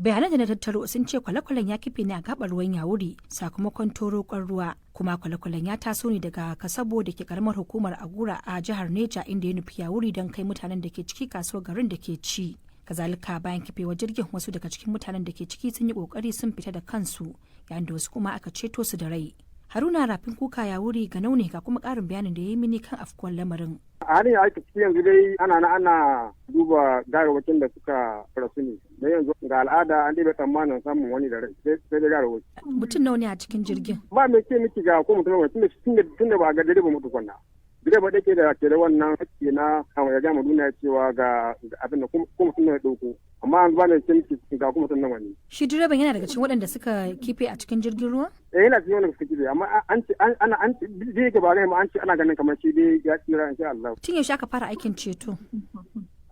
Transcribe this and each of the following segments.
Bayanan da na tattaro sun ce kwale-kwalen ya kife ne a gabar ruwan Yawuri sakamakon torokon ruwa, kuma kwale-kwalen ya taso ne daga Kasabo da ke karamar hukumar Agura a jihar Neja, inda ya nufi Yawuri don kai mutanen da ke ciki kasuwar garin da ke ci. Kazalika bayan kifewar jirgin, wasu daga cikin mutanen da ke ciki sun yi kokari sun fita da kansu, yayin da wasu kuma aka ceto su da rai. Haruna Rafin Kuka Yawuri ga naune ga kuma ƙarin bayanin da ya yi mini kan afkuwar lamarin. A halin ya aiki yanzu dai ana duba gawarwakin da suka rasu ne. Da yanzu ga al'ada an ɗebe tsammanin samun wani da rai sai da gawarwaki. Mutum nawa ne a cikin jirgin? Ba mai ce miki ga ko mutum wani tunda ba ga direba mutu kwanna. Direba da ke da wannan hakki na ya gama duniya cewa ga abin da ko mutum ne ya ɗauko. Amma an ba da ce miki ga ko mutum nawa ne. Shi direban yana daga cikin waɗanda suka kife a cikin jirgin ruwa? Yana cikin wanda suka kife, amma an ce ba ma an ce ana ganin kamar shi dai ya tsira insha Allah. Tun yaushe aka fara aikin ceto?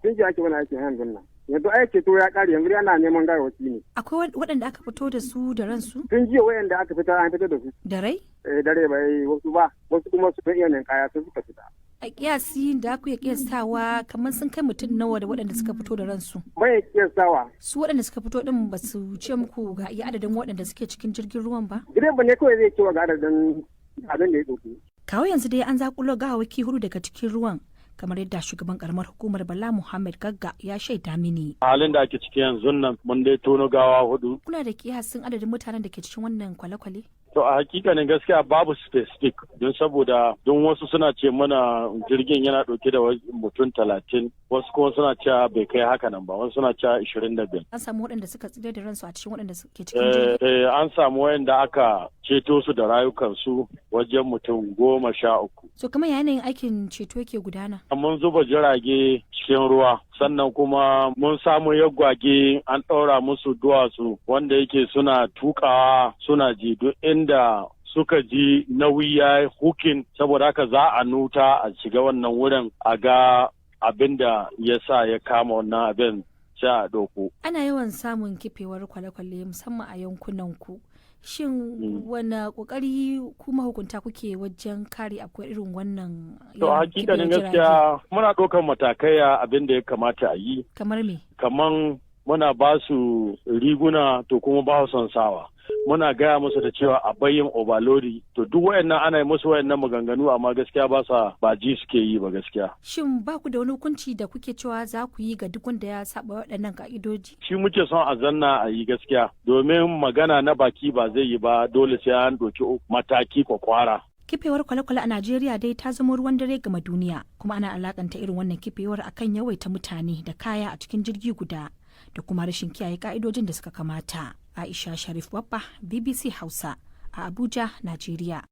Sun ji ake wani aikin yanzu nan. Yanzu ai ceto ya kare, yanzu ana neman gawawaki ne. Akwai waɗanda aka fito da su da ransu? Tun jiya wayanda aka fita an fitar da su. Da rai? Da rai bai wasu kuma su iya ninkaya sai suka fita. A kiyasi da aka iya kiyastawa kamar sun kai mutum nawa da waɗanda suka fito da ransu? Bai kiyastawa. Su waɗanda suka fito din ba su ce muku ga iya adadin waɗanda suke cikin jirgin ruwan ba? Direba ne kawai zai cewa ga adadin abin da ya ɗauki. Kawo yanzu dai an zakulo gawawaki 4 daga cikin ruwan, kamar yadda shugaban karamar hukumar Bala Muhammad Gagga ya shaida mini. Halin da ake ciki yanzu nan mun dai tono gawa 4. Kuna da kiyasin adadin mutanen da ke cikin wannan kwale-kwale? To a hakikanin gaskiya babu specific, don saboda don wasu suna ce mana jirgin yana dauke da mutum 30, wasu kuma suna cewa bai kai haka nan ba, wasu suna cewa 25. An samu waɗanda suka tsira da ransu a cikin waɗanda ke cikin jirgin? An samu wayanda aka ceto su da rayukansu wajen mutum 13. So kamar yanayin aikin ceto yake gudana? Mun zuba jirage cikin ruwa, sannan kuma mun samu yagwage an ɗaura musu duwatsu wanda yake suna tukawa suna ji duk inda suka ji nauyi ya hukin, saboda haka za a nuta a shiga wannan wurin a ga abin da ya sa ya kama wannan abin sai a ɗauko. Ana yawan samun kifewar kwale-kwale musamman a yankunan ku. Shin wani kokari kuma hukunta kuke wajen kare akwai irin wannan? To hakikanin gaskiya muna ɗaukar matakai abin da ya kamata a yi. Kamar me? Kaman muna ba su riguna to kuma ba su son sawa. Muna gaya musu da cewa a bayyin overloading, to duk wayannan ana yi musu wayannan maganganu amma gaskiya ba ji suke yi ba gaskiya. Shin ba ku da wani hukunci da kuke cewa za ku yi ga duk wanda ya saba waɗannan ka'idoji? Shi muke son a zanna a yi gaskiya, domin magana na baki ba zai yi ba, dole sai an ɗauki mataki kwakwara. Kifewar kwale-kwale a Najeriya dai ta zama ruwan dare gama duniya, kuma ana alakanta irin wannan kifewar akan yawaita mutane da kaya a cikin jirgi guda da kuma rashin kiyaye ka'idojin da suka kamata. Aisha Sharif Babba, BBC Hausa, a Abuja, Najeriya.